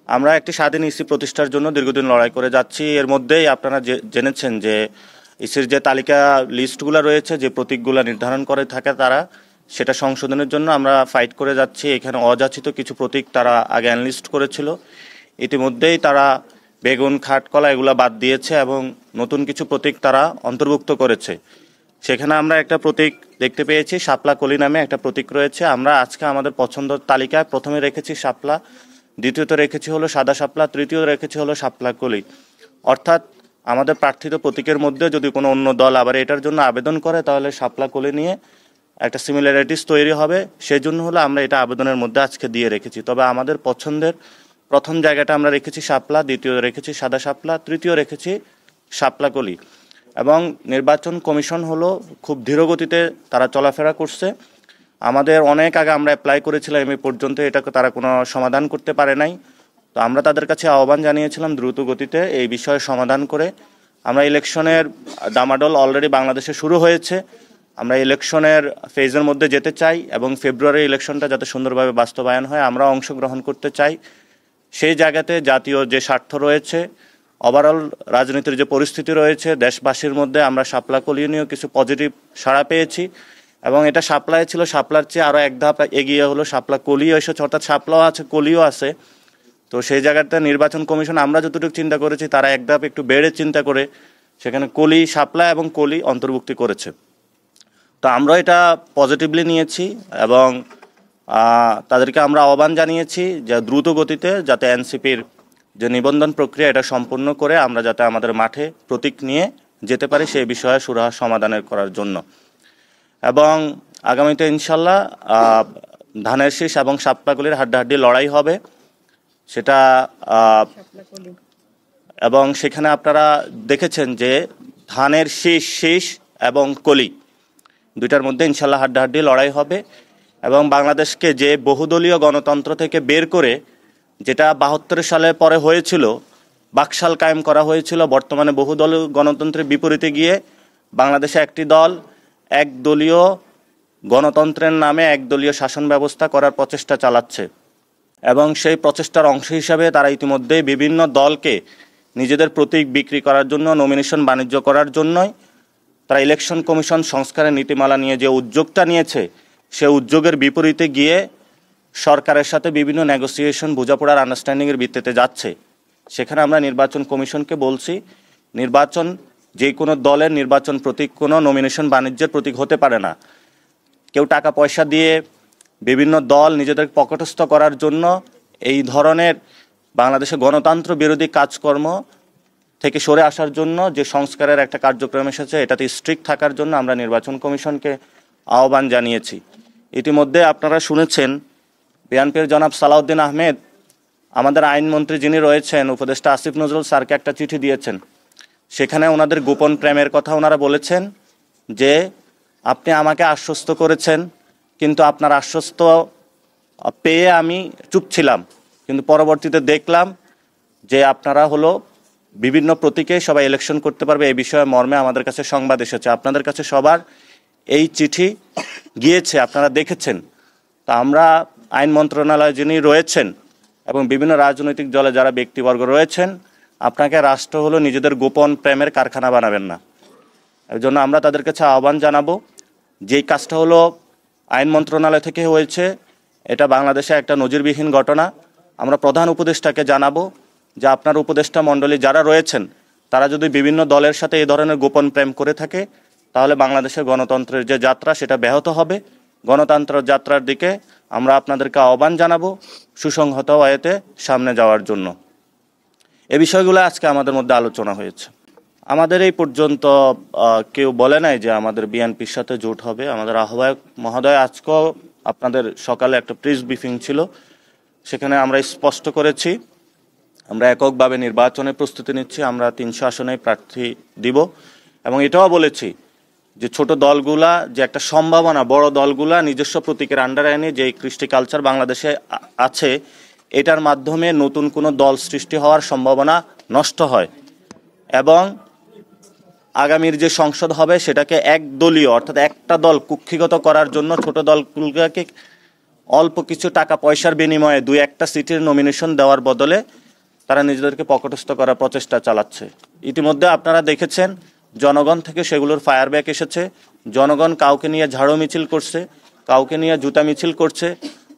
আমরা একটি স্বাধীন ইসি প্রতিষ্ঠার জন্য দীর্ঘদিন লড়াই করে যাচ্ছি। এর মধ্যেই আপনারা জেনেছেন যে ইসির যে তালিকা লিস্টগুলো রয়েছে, যে প্রতীকগুলো নির্ধারণ করে থাকে তারা, সেটা সংশোধনের জন্য আমরা ফাইট করে যাচ্ছি। এখানে অযাচিত কিছু প্রতীক তারা আগে অ্যানলিস্ট করেছিল, ইতিমধ্যেই তারা বেগুন, খাটকলা এগুলো বাদ দিয়েছে এবং নতুন কিছু প্রতীক তারা অন্তর্ভুক্ত করেছে। সেখানে আমরা একটা প্রতীক দেখতে পেয়েছি, শাপলা কলি নামে একটা প্রতীক রয়েছে। আমরা আজকে আমাদের পছন্দের তালিকায় প্রথমে রেখেছি শাপলা, দ্বিতীয়ত রেখেছি হলো সাদা শাপলা, তৃতীয় রেখেছি হলো শাপলা কলি। অর্থাৎ আমাদের প্রার্থিত প্রতীকের মধ্যে যদি কোনো অন্য দল আবার এটার জন্য আবেদন করে তাহলে শাপলা কলি নিয়ে একটা সিমিলারিটিস তৈরি হবে, সেই জন্য হলো আমরা এটা আবেদনের মধ্যে আজকে দিয়ে রেখেছি। তবে আমাদের পছন্দের প্রথম জায়গাটা আমরা রেখেছি শাপলা, দ্বিতীয় রেখেছি সাদা শাপলা, তৃতীয় রেখেছি শাপলা কলি। এবং নির্বাচন কমিশন হলো খুব ধীরগতিতে তারা চলাফেরা করছে। আমাদের অনেক আগে আমরা অ্যাপ্লাই করেছিলাম, এই পর্যন্ত এটাকে তারা কোনো সমাধান করতে পারে নাই। তো আমরা তাদের কাছে আহ্বান জানিয়েছিলাম দ্রুত গতিতে এই বিষয়ে সমাধান করে। আমরা ইলেকশনের ডামাডোল অলরেডি বাংলাদেশে শুরু হয়েছে, আমরা ইলেকশনের ফেজের মধ্যে যেতে চাই এবং ফেব্রুয়ারি ইলেকশনটা যাতে সুন্দরভাবে বাস্তবায়ন হয় আমরা অংশগ্রহণ করতে চাই। সেই জায়গাতে জাতীয় যে স্বার্থ রয়েছে, ওভারঅল রাজনীতির যে পরিস্থিতি রয়েছে দেশবাসীর মধ্যে, আমরা শাপলা কলি নিয়েও কিছু পজিটিভ সাড়া পেয়েছি এবং এটা শাপলায় ছিল, শাপলার চেয়ে আরও এক ধাপ এগিয়ে হলো শাপলা কলিও এসেছে, অর্থাৎ শাপলাও আছে কলিও আছে। তো সেই জায়গাতে নির্বাচন কমিশন আমরা যতটুকু চিন্তা করেছি তারা এক ধাপ একটু বেড়ে চিন্তা করে সেখানে কলি, শাপলা এবং কলি অন্তর্ভুক্তি করেছে। তো আমরা এটা পজিটিভলি নিয়েছি এবং তাদেরকে আমরা আহ্বান জানিয়েছি যে দ্রুত গতিতে যাতে এনসিপির যে নিবন্ধন প্রক্রিয়া এটা সম্পূর্ণ করে আমরা যাতে আমাদের মাঠে প্রতীক নিয়ে যেতে পারি সেই বিষয়ে সুরাহা সমাধানের করার জন্য। এবং আগামীতে ইনশাল্লাহ ধানের শীষ এবং শাপলাকলির হাড্ডাহাড্ডি লড়াই হবে সেটা। এবং সেখানে আপনারা দেখেছেন যে ধানের শীষ এবং কলি দুইটার মধ্যে ইনশাল্লাহ হাড্ডাহাড্ডি লড়াই হবে। এবং বাংলাদেশকে যে বহুদলীয় গণতন্ত্র থেকে বের করে, যেটা 72 সালে পরে হয়েছিল, বাকশাল কায়েম করা হয়েছিল, বর্তমানে বহুদলীয় গণতন্ত্রের বিপরীতে গিয়ে বাংলাদেশে একটি দল একদলীয় গণতন্ত্রের নামে একদলীয় শাসন ব্যবস্থা করার প্রচেষ্টা চালাচ্ছে। এবং সেই প্রচেষ্টার অংশ হিসাবে তারা ইতিমধ্যেই বিভিন্ন দলকে নিজেদের প্রতীক বিক্রি করার জন্য, নমিনেশন বাণিজ্য করার জন্যই তারা ইলেকশন কমিশন সংস্কারের নীতিমালা নিয়ে যে উদ্যোগটা নিয়েছে, সে উদ্যোগের বিপরীতে গিয়ে সরকারের সাথে বিভিন্ন নেগোসিয়েশন, বোঝাপড়ার আন্ডারস্ট্যান্ডিংয়ের ভিত্তিতে যাচ্ছে। সেখানে আমরা নির্বাচন কমিশনকে বলছি, নির্বাচন যে কোনো দলের নির্বাচন প্রতীক কোনো নমিনেশন বাণিজ্যের প্রতীক হতে পারে না। কেউ টাকা পয়সা দিয়ে বিভিন্ন দল নিজেদের পকেটস্থ করার জন্য এই ধরনের বাংলাদেশে গণতন্ত্র বিরোধী কাজকর্ম থেকে সরে আসার জন্য যে সংস্কারের একটা কার্যক্রম এসেছে, এটাতে স্ট্রিক্ট থাকার জন্য আমরা নির্বাচন কমিশনকে আহ্বান জানিয়েছি। ইতিমধ্যে আপনারা শুনেছেন বিএনপির জনাব সালাউদ্দিন আহমেদ আমাদের আইনমন্ত্রী যিনি রয়েছেন, উপদেষ্টা আসিফ নজরুল স্যারকে একটা চিঠি দিয়েছেন। সেখানে ওনাদের গোপন প্রেমের কথা ওনারা বলেছেন যে আপনি আমাকে আশ্বস্ত করেছেন, কিন্তু আপনার আশ্বস্ত পেয়ে আমি চুপ ছিলাম, কিন্তু পরবর্তীতে দেখলাম যে আপনারা হলো বিভিন্ন প্রতীকে সবাই ইলেকশন করতে পারবে, এই বিষয়ে মর্মে আমাদের কাছে সংবাদ এসেছে। আপনাদের কাছে সবার এই চিঠি গিয়েছে, আপনারা দেখেছেন। তা আমরা আইন মন্ত্রণালয়ে যিনি রয়েছেন এবং বিভিন্ন রাজনৈতিক দলে যারা ব্যক্তিবর্গ রয়েছেন, আপনাকে রাষ্ট্র হলো নিজেদের গোপন প্রেমের কারখানা বানাবেন না। এর জন্য আমরা তাদের কাছে আহ্বান জানাবো, যেই কাজটা হলো আইন মন্ত্রণালয় থেকে হয়েছে, এটা বাংলাদেশে একটা নজিরবিহীন ঘটনা। আমরা প্রধান উপদেষ্টাকে জানাবো যে আপনার উপদেষ্টা মণ্ডলী যারা রয়েছেন তারা যদি বিভিন্ন দলের সাথে এই ধরনের গোপন প্রেম করে থাকে তাহলে বাংলাদেশের গণতন্ত্রের যে যাত্রা সেটা ব্যাহত হবে। গণতন্ত্রের যাত্রার দিকে আমরা আপনাদেরকে আহ্বান জানাবো সুসংহত ওয়েতে সামনে যাওয়ার জন্য। এই বিষয়গুলো আজকে আমাদের মধ্যে আলোচনা হয়েছে। আমাদের এই পর্যন্ত কেউ বলে নাই যে আমাদের বিএনপির সাথে জোট হবে। আমাদের আহ্বায়ক মহোদয় আজকেও আপনাদের সকালে একটা প্রেস ব্রিফিং ছিল, সেখানে আমরা স্পষ্ট করেছি আমরা এককভাবে নির্বাচনে প্রস্তুতি নিচ্ছি, আমরা 300 আসনে প্রার্থী দিব। এবং এটাও বলেছি যে ছোট দলগুলা যে একটা সম্ভাবনা, বড় দলগুলা নিজস্ব প্রতীকের আন্ডারে এনে যে কৃষ্টি কালচার বাংলাদেশে আছে, এটার মাধ্যমে নতুন কোনো দল সৃষ্টি হওয়ার সম্ভাবনা নষ্ট হয়। এবং আগামীর যে সংসদ হবে সেটাকে একদলীয়, অর্থাৎ একটা দল কুক্ষিগত করার জন্য ছোট দলগুলোকে অল্প কিছু টাকা পয়সার বিনিময়ে 2-1টা সিটের নমিনেশন দেওয়ার বদলে তারা নিজেদেরকে পকেটস্থ করার প্রচেষ্টা চালাচ্ছে। ইতিমধ্যে আপনারা দেখেছেন জনগণ থেকে সেগুলোর ফায়ার ব্যাক এসেছে। জনগণ কাউকে নিয়ে ঝাড়ু মিছিল করছে, কাউকে নিয়ে জুতা মিছিল করছে,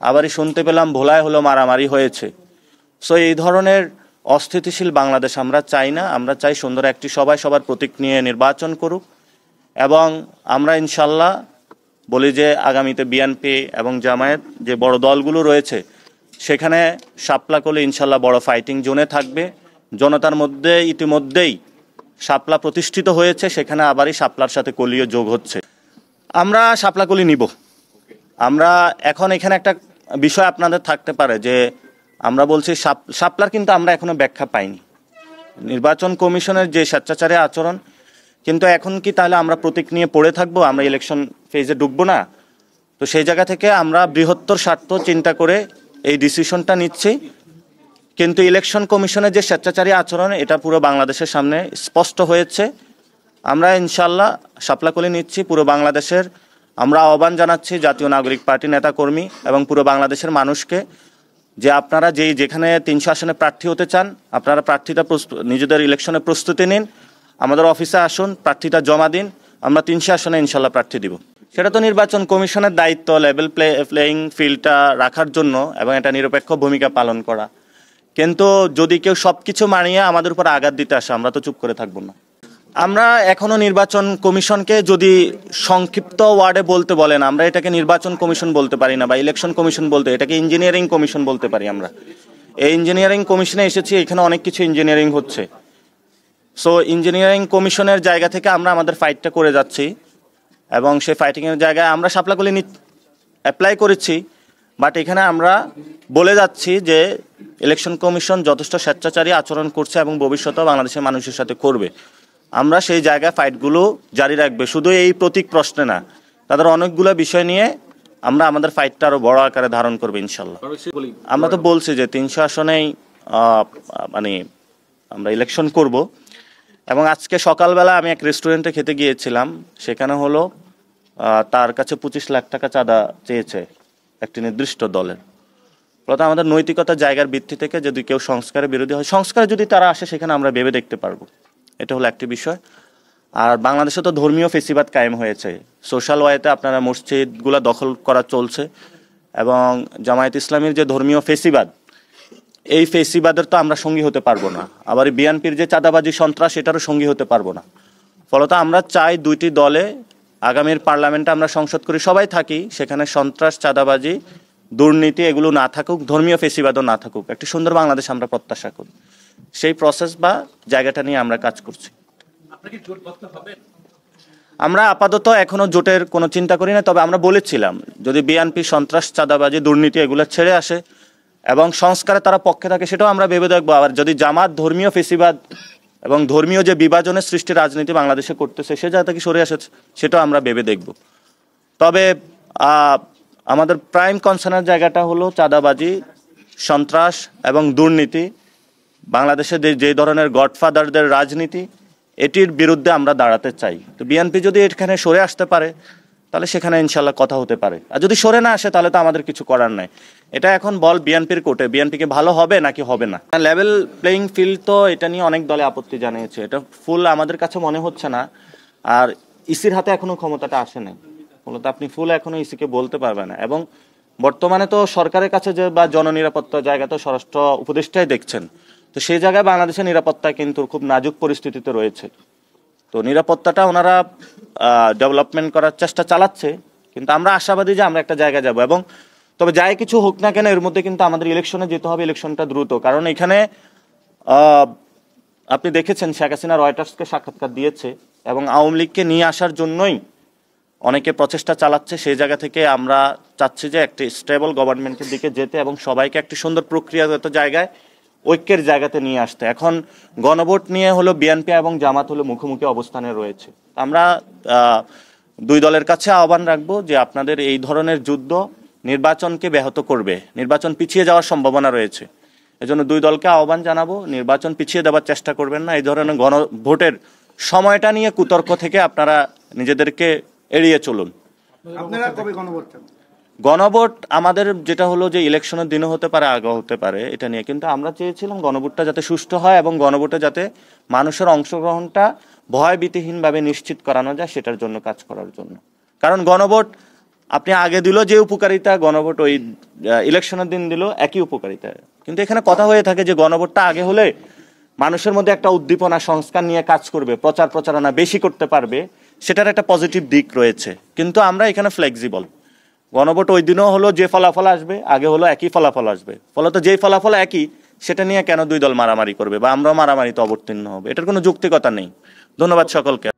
আবারই শুনতে পেলাম ভোলায় হলো মারামারি হয়েছে। সো এই ধরনের অস্থিতিশীল বাংলাদেশ আমরা চাই না। আমরা চাই সুন্দর একটি সবাই সবার প্রতীক নিয়ে নির্বাচন করুক, এবং আমরা ইনশাল্লাহ বলি যে আগামীতে বিএনপি এবং জামায়াত যে বড় দলগুলো রয়েছে সেখানে শাপলা কলি ইনশাল্লাহ বড় ফাইটিং জোনে থাকবে। জনতার মধ্যে ইতিমধ্যেই শাপলা প্রতিষ্ঠিত হয়েছে, সেখানে আবারই শাপলার সাথে কলিও যোগ হচ্ছে। আমরা শাপলা কলি নিব। আমরা এখন এখানে একটা বিষয় আপনাদের থাকতে পারে যে আমরা বলছি শাপলার, কিন্তু আমরা এখনো ব্যাখ্যা পাইনি নির্বাচন কমিশনের যে স্বেচ্ছাচারী আচরণ। কিন্তু এখন কি তাহলে আমরা প্রতীক নিয়ে পড়ে থাকবো, আমরা ইলেকশন ফেজে ঢুকবো না? তো সেই জায়গা থেকে আমরা বৃহত্তর স্বার্থ চিন্তা করে এই ডিসিশনটা নিচ্ছি। কিন্তু ইলেকশন কমিশনের যে স্বেচ্ছাচারী আচরণ, এটা পুরো বাংলাদেশের সামনে স্পষ্ট হয়েছে। আমরা ইনশাল্লাহ শাপলাকলি নিচ্ছি পুরো বাংলাদেশের। আমরা আহ্বান জানাচ্ছি জাতীয় নাগরিক পার্টি নেতাকর্মী এবং পুরো বাংলাদেশের মানুষকে যে আপনারা যেখানে 300 আসনে প্রার্থী হতে চান, আপনারা প্রার্থীটা নিজেদের ইলেকশনে প্রস্তুতি নিন, আমাদের অফিসে আসুন, প্রার্থীটা জমা দিন, আমরা 300 আসনে ইনশাল্লাহ প্রার্থী দিব। সেটা তো নির্বাচন কমিশনের দায়িত্ব লেভেল প্লেয়িং ফিল্ডটা রাখার জন্য এবং এটা নিরপেক্ষ ভূমিকা পালন করা। কিন্তু যদি কেউ সব কিছু মানিয়ে আমাদের উপর আঘাত দিতে আসে, আমরা তো চুপ করে থাকবো না। আমরা এখনো নির্বাচন কমিশনকে যদি সংক্ষিপ্ত ওয়ার্ডে বলতে বলেন, আমরা এটাকে নির্বাচন কমিশন বলতে পারি না বা ইলেকশন কমিশন বলতে, এটাকে ইঞ্জিনিয়ারিং কমিশন বলতে পারি। আমরা এই ইঞ্জিনিয়ারিং কমিশনে এসেছি, এখানে অনেক কিছু ইঞ্জিনিয়ারিং হচ্ছে। সো ইঞ্জিনিয়ারিং কমিশনের জায়গা থেকে আমরা আমাদের ফাইটটা করে যাচ্ছি, এবং সেই ফাইটিংয়ের জায়গায় আমরা শাপলাকলি অ্যাপ্লাই করেছি। বাট এখানে আমরা বলে যাচ্ছি যে ইলেকশন কমিশন যথেষ্ট স্বেচ্ছাচারী আচরণ করছে এবং ভবিষ্যতেও বাংলাদেশের মানুষের সাথে করবে। আমরা সেই জায়গায় ফাইটগুলো জারি রাখবে, শুধু এই প্রতীক প্রশ্নে না, তাদের অনেকগুলো বিষয় নিয়ে আমরা আমাদের ফাইটটা আরও বড় আকারে ধারণ করবো ইনশাল্লাহ। আমরা তো বলছি যে 300 আসনেই মানে আমরা ইলেকশন করব। এবং আজকে সকালবেলা আমি এক রেস্টুরেন্টে খেতে গিয়েছিলাম, সেখানে হলো তার কাছে 25 লাখ টাকা চাঁদা চেয়েছে একটি নির্দিষ্ট দলের। ফলত আমাদের নৈতিকতার জায়গার ভিত্তি থেকে যদি কেউ সংস্কারের বিরোধী হয়, সংস্কারে যদি তারা আসে সেখানে আমরা ভেবে দেখতে পারবো। এটা হলো একটি বিষয়। আর বাংলাদেশে তো ধর্মীয় ফেসিবাদ কায়েম হয়েছে, সোশ্যাল ওয়েতে আপনারা মসজিদগুলো দখল করা চলছে, এবং জামায়াত ইসলামীর যে ধর্মীয় ফেসিবাদ, এই ফেসিবাদের তো আমরা সঙ্গী হতে পারবো না। আবার বিএনপির যে চাঁদাবাজি সন্ত্রাস, এটারও সঙ্গী হতে পারবো না। ফলত আমরা চাই দুইটি দলে আগামীর পার্লামেন্টে আমরা সংসদ করি, সবাই থাকি, সেখানে সন্ত্রাস, চাঁদাবাজি, দুর্নীতি এগুলো না থাকুক, ধর্মীয় ফেসিবাদও না থাকুক, একটি সুন্দর বাংলাদেশ আমরা প্রত্যাশা করি। সেই প্রসেস বা জায়গাটা নিয়ে আমরা কাজ করছি। আমরা আপাতত এখনো জোটের কোনো চিন্তা করি না, তবে আমরা বলেছিলাম যদি বিএনপি সন্ত্রাস, চাঁদাবাজি, দুর্নীতি এগুলো ছেড়ে আসে এবং সংস্কারে তারা পক্ষে থাকে, সেটাও আমরা ভেবে দেখবো। আবার যদি জামাত ধর্মীয় ফেসিবাদ এবং ধর্মীয় যে বিভাজনের সৃষ্টি রাজনীতি বাংলাদেশে করতেছে, সে জায়গা থেকে সরে আসে, সেটাও আমরা ভেবে দেখব। তবে আমাদের প্রাইম কনসার্নের জায়গাটা হলো চাঁদাবাজি, সন্ত্রাস এবং দুর্নীতি, বাংলাদেশে যে ধরনের গডফাদারদের রাজনীতি, এটির বিরুদ্ধে আমরা দাঁড়াতে চাই। তো বিএনপি যদি এখানে সরে আসতে পারে তাহলে সেখানে ইনশাল্লাহ কথা হতে পারে, আর যদি সরে না আসে তাহলে তো আমাদের কিছু করার নাই। এটা এখন বল বিএনপির কোর্টে, বিএনপিকে ভালো হবে নাকি হবে না। লেভেল প্লেয়িং ফিল্ড তো এটা নিয়ে অনেক দলে আপত্তি জানিয়েছে, এটা ফুল আমাদের কাছে মনে হচ্ছে না। আর ইসির হাতে এখনো ক্ষমতাটা আসে নাই, মূলত আপনি ফুল এখনো ইসিকে বলতে পারবেন না। এবং বর্তমানে তো সরকারের কাছে যে বা জননিরাপত্তার জায়গা তো স্বরাষ্ট্র উপদেষ্টাই দেখছেন, তো সেই জায়গায় বাংলাদেশের নিরাপত্তা কিন্তু খুব নাজুক পরিস্থিতিতে রয়েছে। তো নিরাপত্তাটা ওনারা ডেভেলপমেন্ট করার চেষ্টা চালাচ্ছে, কিন্তু আমরা আশাবাদী যে আমরা একটা জায়গায় যাব। এবং তবে যাই কিছু হোক না কেন, এর মধ্যে কিন্তু আমাদের ইলেকশনে যেতে হবে, ইলেকশনটা দ্রুত। কারণ এখানে আপনি দেখেছেন শেখ হাসিনা রয়টার্সকে সাক্ষাৎকার দিয়েছে এবং আওয়ামী লীগকে নিয়ে আসার জন্যই অনেকে প্রচেষ্টা চালাচ্ছে। সেই জায়গা থেকে আমরা চাচ্ছি যে একটি স্টেবল গভর্নমেন্টের দিকে যেতে এবং সবাইকে একটি সুন্দর প্রক্রিয়াগত জায়গায় ঐক্যের জায়গাতে নিয়ে আসতে। এখন গণভোট নিয়ে হলো বিএনপি এবং জামাত হলো মুখোমুখি অবস্থানে রয়েছে। আমরা দুই দলের কাছে আহ্বান রাখবো যে আপনাদের এই ধরনের যুদ্ধ নির্বাচনকে ব্যাহত করবে, নির্বাচন পিছিয়ে যাওয়ার সম্ভাবনা রয়েছে। এজন্য দুই দলকে আহ্বান জানাবো, নির্বাচন পিছিয়ে দেওয়ার চেষ্টা করবেন না। এই ধরনের গণভোটের সময়টা নিয়ে কুতর্ক থেকে আপনারা নিজেদেরকে এড়িয়ে চলুন। গণভোট আমাদের যেটা হলো যে ইলেকশনের দিনও হতে পারে, আগে হতে পারে, এটা নিয়ে কিন্তু আমরা চেয়েছিলাম গণভোটটা যাতে সুষ্ঠু হয় এবং গণভোটে যাতে মানুষের অংশগ্রহণটা ভয়ভীতিহীনভাবে নিশ্চিত করানো যায়, সেটার জন্য কাজ করার জন্য। কারণ গণভোট আপনি আগে দিল যে উপকারিতা, গণভোট ওই ইলেকশনের দিন দিল একই উপকারিতা। কিন্তু এখানে কথা হয়ে থাকে যে গণভোটটা আগে হলে মানুষের মধ্যে একটা উদ্দীপনা, সংস্কার নিয়ে কাজ করবে, প্রচার প্রচারণা বেশি করতে পারবে, সেটার একটা পজিটিভ দিক রয়েছে। কিন্তু আমরা এখানে ফ্লেক্সিবল, গণভোট ওই দিনও হলো যে ফলাফল আসবে, আগে হলো একই ফলাফল আসবে, ফলত যেই ফলাফল একই সেটা নিয়ে কেন দুই দল মারামারি করবে বা আমরাও মারামারিতে অবতীর্ণ হবে, এটার কোনো যৌক্তিকতা নেই। ধন্যবাদ সকলকে।